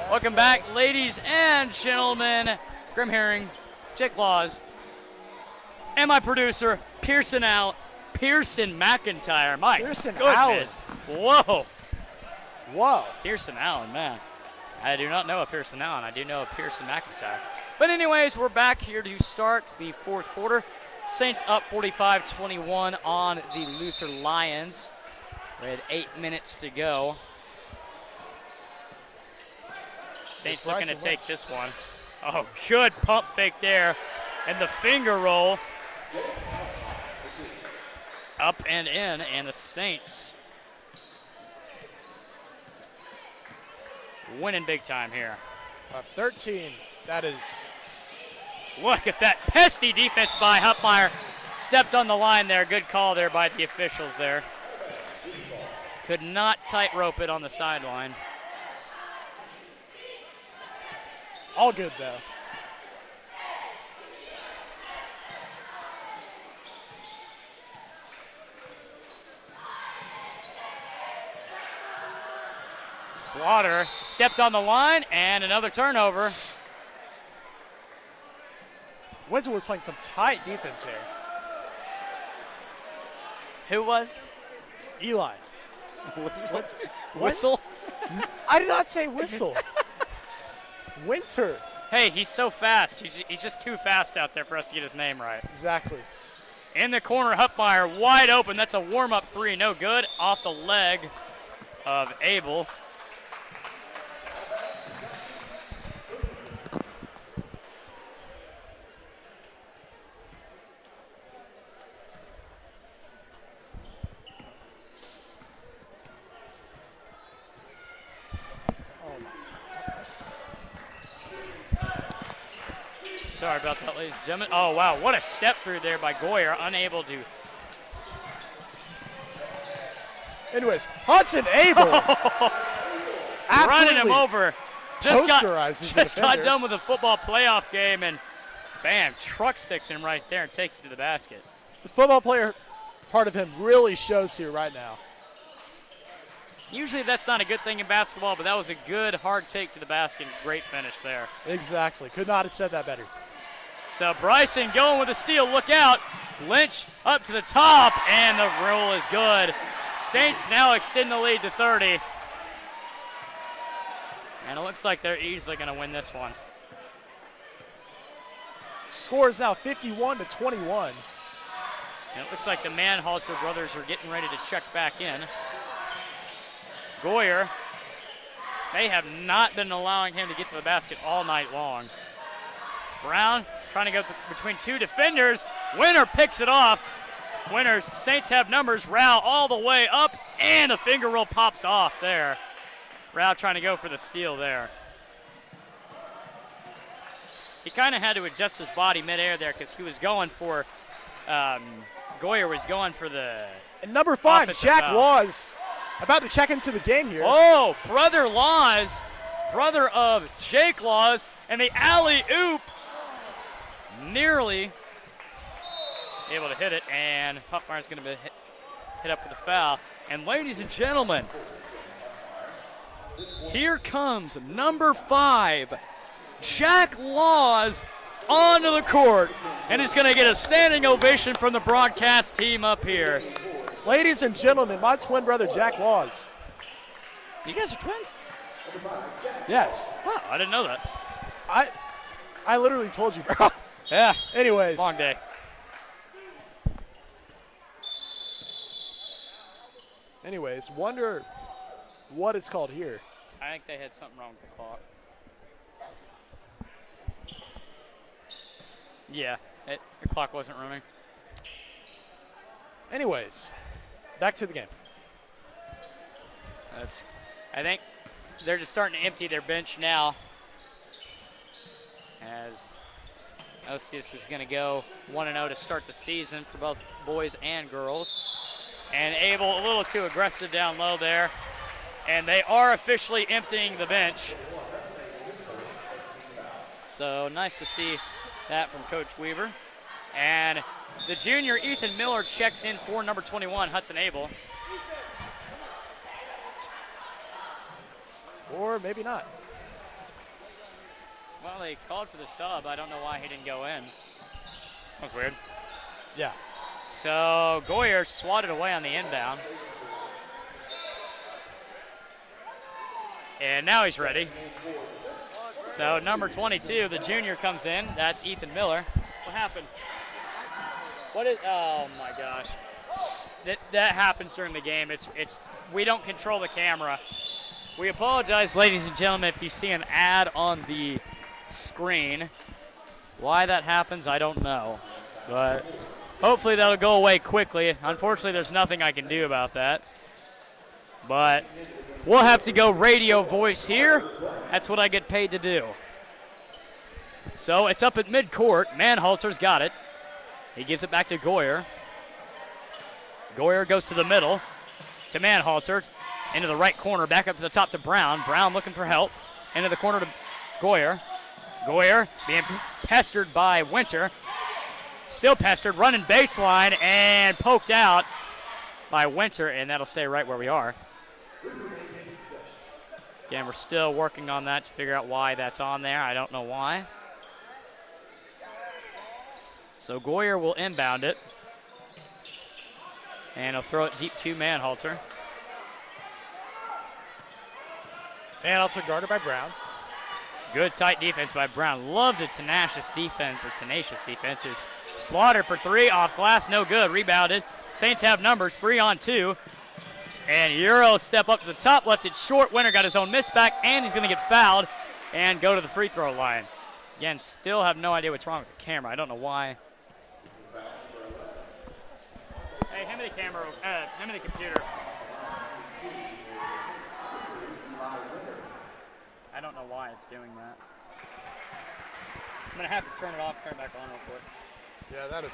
Welcome back, ladies and gentlemen. Grim Herring, Jake Laws, and my producer, Pearson McIntyre. My Pearson goodness. Whoa. Whoa. Pearson Allen, man. I do not know a Pearson Allen. I do know a Pearson McIntyre. But anyways, we're back here to start the fourth quarter. Saints up 45-21 on the Luther Lions with 8 minutes to go. Saints looking to take this one. Oh, good pump fake there. And the finger roll. Up and in, and the Saints winning big time here. 13, that is. Look at that pesky defense by Huffmeyer. Stepped on the line there. Good call there by the officials there. Could not tightrope it on the sideline. All good, though. Slaughter stepped on the line, and another turnover. Winslow was playing some tight defense here. Who was? Eli. Whistle? Whistle? I did not say Whistle. Winter. Hey, he's so fast. He's just too fast out there for us to get his name right. Exactly. In the corner, Huffmeyer wide open. That's a warm-up three. No good. Off the leg of Abel. Sorry about that, ladies and gentlemen. Oh, wow, what a step through there by Goyer, unable to. Anyways, Hudson Abel. Running him over. Just got done with the football playoff game, and bam, truck sticks him right there and takes it to the basket. The football player part of him really shows here right now. Usually that's not a good thing in basketball, but that was a good, hard take to the basket. Great finish there. Exactly. Could not have said that better. So Bryson going with a steal. Look out. Lynch up to the top, and the roll is good. Saints now extend the lead to 30. And it looks like they're easily going to win this one. Score is now 51-21. And it looks like the Manhalter brothers are getting ready to check back in. Goyer, they have not been allowing him to get to the basket all night long. Brown trying to go between two defenders. Winner picks it off. Winners, Saints have numbers. Rao all the way up, and the finger roll pops off there. Rao trying to go for the steal there. he kind of had to adjust his body midair there because he was going for Goyer was going for the And number 5, offensive Jack foul. Laws, about to check into the game here. Oh, brother Laws, brother of Jake Laws, and the alley-oop nearly able to hit it, and Huffmeyer's going to be hit up with a foul. And ladies and gentlemen, here comes number 5, Jack Laws, onto the court, and he's going to get a standing ovation from the broadcast team up here. Ladies and gentlemen, my twin brother, Jack Laws. You guys are twins? Yes. Wow, I didn't know that. I literally told you, bro. Yeah, Anyways. long day. Anyways, wonder what it's called here. I think they had something wrong with the clock. Yeah, the clock wasn't running. Anyways, back to the game. I think they're just starting to empty their bench now, as OCS is going to go 1-0 to start the season for both boys and girls. And Abel a little too aggressive down low there. And they are officially emptying the bench. So nice to see that from Coach Weaver. And the junior Ethan Miller checks in for number 21, Hudson Abel. Or maybe not. Well, they called for the sub. I don't know why he didn't go in. That was weird. Yeah. So Goyer swatted away on the inbound. And now he's ready. So number 22, the junior, comes in. That's Ethan Miller. What happened? Oh my gosh. That happens during the game. We don't control the camera. We apologize, ladies and gentlemen, if you see an ad on the screen. Why that happens, I don't know. But hopefully that'll go away quickly. Unfortunately, there's nothing I can do about that. But we'll have to go radio voice here. That's what I get paid to do. So it's up at midcourt. Manhalter's got it. He gives it back to Goyer. Goyer goes to the middle to Manhalter. Into the right corner, back up to the top to Brown. Brown looking for help. Into the corner to Goyer. Goyer being pestered by Winter. Still pestered, running baseline, and poked out by Winter, and that'll stay right where we are. Again, we're still working on that to figure out why that's on there. I don't know why. So Goyer will inbound it. And he'll throw it deep to Manhalter. Manhalter guarded by Brown. Good tight defense by Brown. Love the tenacious defense. Is Slaughter for 3 off glass, no good. Rebounded. Saints have numbers, 3-on-2. And Euro step up to the top, left it short. Winter got his own miss back, and he's going to get fouled and go to the free throw line. Again, still have no idea what's wrong with the camera. I don't know why. Hey, hand me the camera. Hand me the computer. I don't know why it's doing that. I'm going to have to turn it off, turn it back on real quick. Yeah, that is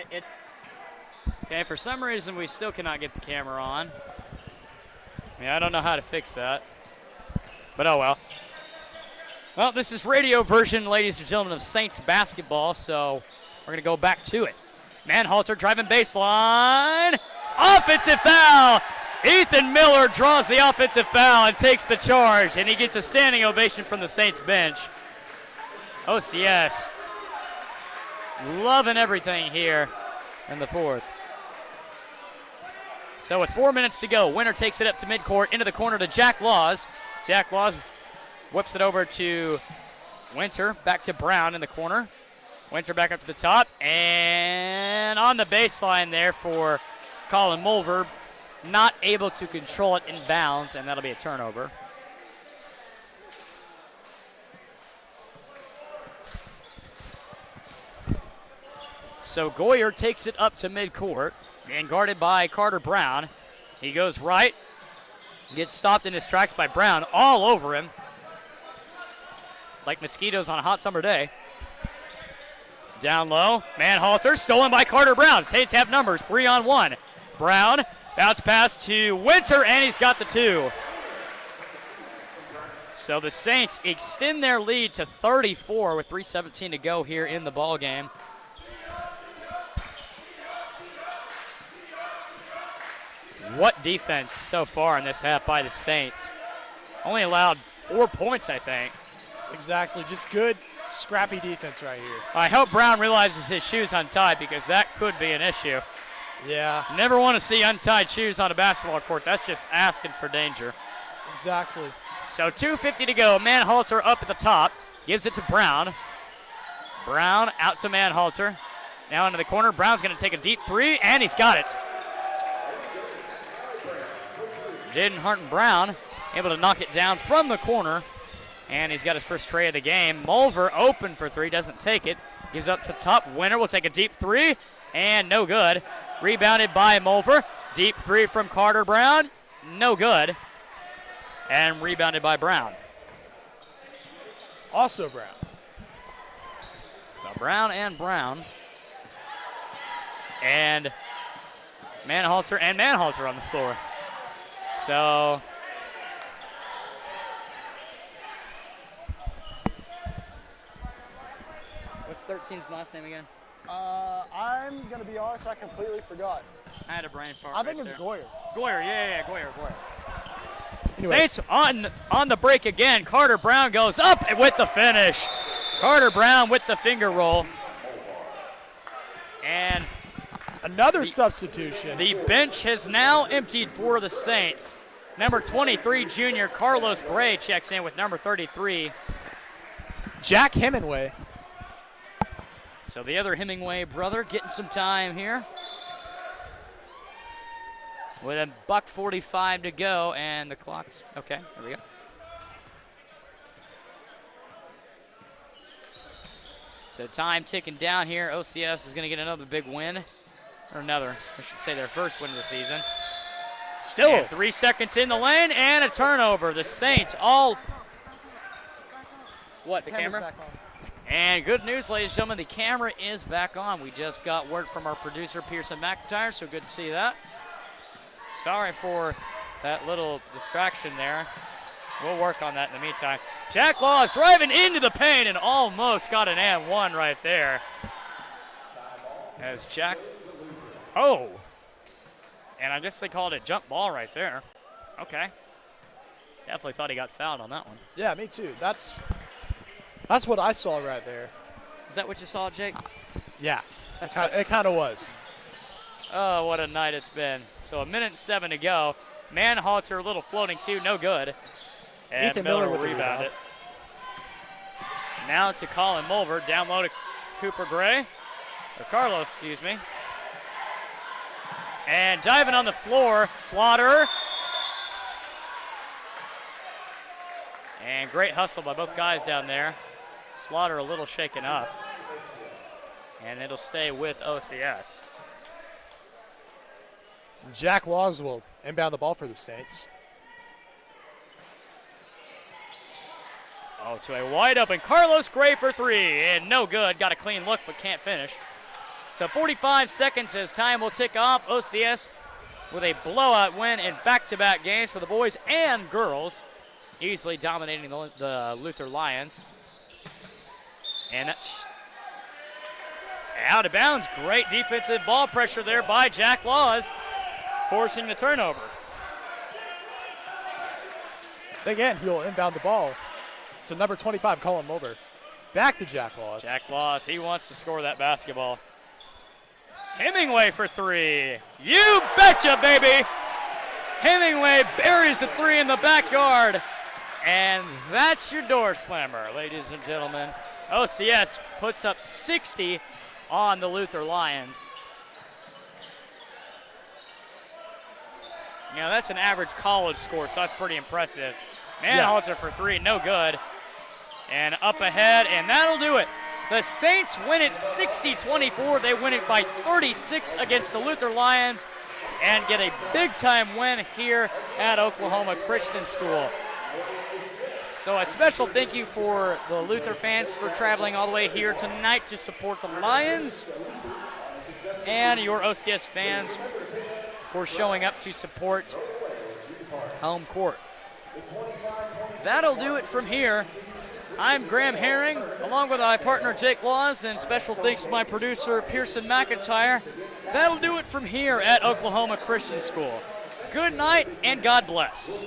weird. Okay, for some reason we still cannot get the camera on. I mean, I don't know how to fix that. But oh well. Well, this is radio version, ladies and gentlemen, of Saints basketball, so we're going to go back to it. Manhalter driving baseline. Offensive foul! Ethan Miller draws the offensive foul and takes the charge, and he gets a standing ovation from the Saints bench. OCS loving everything here in the fourth. So with 4 minutes to go, Winter takes it up to midcourt, into the corner to Jack Laws. Jack Laws whips it over to Winter, back to Brown in the corner. Winter back up to the top, and on the baseline there for Colin Mulver. Not able to control it in bounds, and that'll be a turnover. So Goyer takes it up to midcourt, being guarded by Carter Brown. He goes right, gets stopped in his tracks by Brown, all over him. like mosquitoes on a hot summer day. Down low, Manhalter, stolen by Carter Brown. Saints have numbers, 3-on-1. Brown, bounce pass to Winter, and he's got the 2. So the Saints extend their lead to 34 with 3:17 to go here in the ball game. What defense so far in this half by the Saints. Only allowed 4 points, I think. Exactly, just good, scrappy defense right here. I hope Brown realizes his shoes untied because that could be an issue. Yeah. Never want to see untied shoes on a basketball court. That's just asking for danger. Exactly. So 2:50 to go. Manhalter up at the top. Gives it to Brown. Brown out to Manhalter. Now into the corner. Brown's going to take a deep 3, and he's got it. Jaden Harton-Brown able to knock it down from the corner, and he's got his first tray of the game. Mulver open for 3, doesn't take it. Gives up to top. Winner will take a deep 3, and no good. Rebounded by Mulver. Deep 3 from Carter Brown. No good. And rebounded by Brown. Also Brown. So Brown and Brown. And Manhalter on the floor. So what's 13's last name again? I'm going to be honest, I completely forgot. I had a brain fart. I think right it's there. Goyer. Goyer, yeah, Goyer. Anyways. Saints on the break again. Carter Brown goes up with the finish. Carter Brown with the finger roll. And another substitution. the bench has now emptied for the Saints. Number 23, junior Carlos Gray checks in with number 33. Jack Hemingway. So the other Hemingway brother getting some time here. With a $1:45 to go, and the clock's okay. There we go. So time ticking down here. OCS is going to get another big win, or I should say their first win of the season. Still. And 3 seconds in the lane, and a turnover. The Saints all. What, the camera? Back on. And good news, ladies and gentlemen, the camera is back on. We just got word from our producer, Pearson McIntyre, so good to see that. Sorry for that little distraction there. We'll work on that in the meantime. Jack Laws driving into the paint and almost got an and one right there. As Jack, and I guess they called it jump ball right there. Okay. Definitely thought he got fouled on that one. Yeah, me too. That's what I saw right there. Is that what you saw, Jake? Yeah, it kind of was. Oh, what a night it's been. So 1:07 to go. Manhalter, a little floating 2, no good. And Ethan Miller Miller will with the rebound rebound. it. Now to Colin Mulver, down low to Cooper Gray, or Carlos, excuse me. And diving on the floor, Slaughter. And great hustle by both guys down there. Slaughter a little shaken up. And it'll stay with OCS. Jack Laws will inbound the ball for the Saints. Oh, to a wide open Carlos Gray for 3, and no good. Got a clean look, but can't finish. So 45 seconds as time will tick off. OCS with a blowout win in back-to-back games for the boys and girls, easily dominating the Luther Lions. And that's out of bounds. Great defensive ball pressure there by Jack Laws, forcing the turnover. Again, he'll inbound the ball to number 25, Colin Mulver. Back to Jack Laws. Jack Laws, he wants to score that basketball. Hemingway for 3. You betcha, baby! Hemingway buries the 3 in the backyard. And that's your door slammer, ladies and gentlemen. OCS puts up 60 on the Luther Lions. You know, that's an average college score, so that's pretty impressive. Manhalter for 3, no good. And up ahead, and that'll do it. The Saints win it 60-24. They win it by 36 against the Luther Lions and get a big-time win here at Oklahoma Christian School. So a special thank you for the Luther fans for traveling all the way here tonight to support the Lions, and your OCS fans for showing up to support home court. That'll do it from here. I'm Graham Herring, along with my partner Jake Laws, and special thanks to my producer Pearson McIntyre. That'll do it from here at Oklahoma Christian School. Good night and God bless.